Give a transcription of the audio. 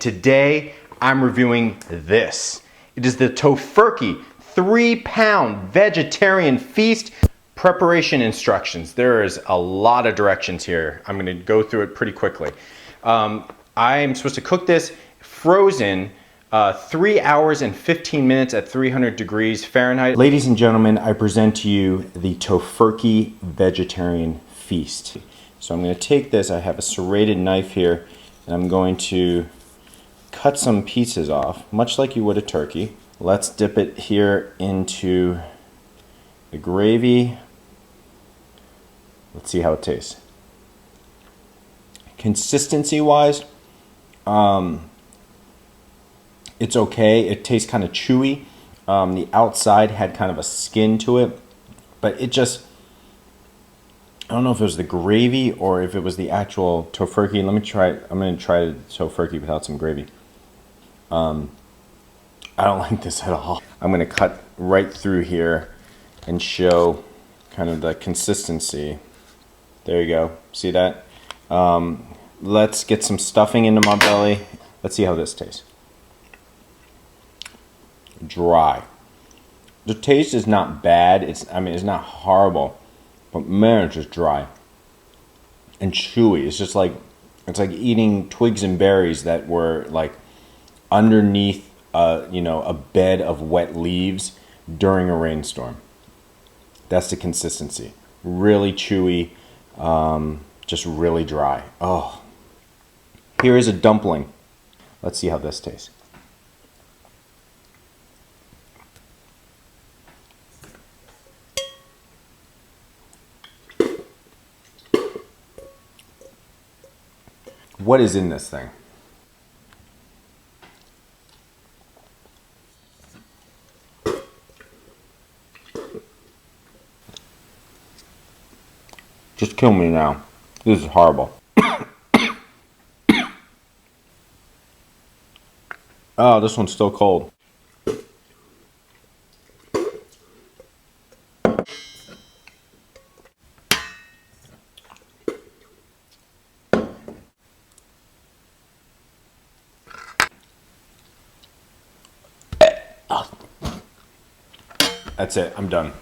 Today, I'm reviewing this. It is the Tofurky 3-pound vegetarian feast. Preparation instructions. There is a lot of directions here. I'm gonna go through it pretty quickly. I'm supposed to cook this frozen 3 hours and 15 minutes at 300 degrees Fahrenheit. Ladies and gentlemen, I present to you the Tofurky vegetarian feast. So I'm gonna take this, I have a serrated knife here, and I'm going to cut some pieces off, much like you would a turkey. Let's dip it here into the gravy. Let's see how it tastes. Consistency wise, it's okay. It tastes kind of chewy. The outside had kind of a skin to it, but it just, I don't know if it was the gravy or if it was the actual Tofurky. Let me try it. I'm going to try the Tofurky without some gravy. I don't like this at all. I'm going to cut right through here and show kind of the consistency. There you go. See that? Let's get some stuffing into my belly. Let's see how this tastes. Dry. The taste is not bad. It's not horrible, but man, it's just dry and chewy. It's just like, it's like eating twigs and berries that were like underneath a bed of wet leaves during a rainstorm. That's the consistency. Really chewy, just really dry. Oh, here is a dumpling. Let's see how this tastes. What is in this thing? Just kill me now. This is horrible. Oh, this one's still cold. That's it. I'm done.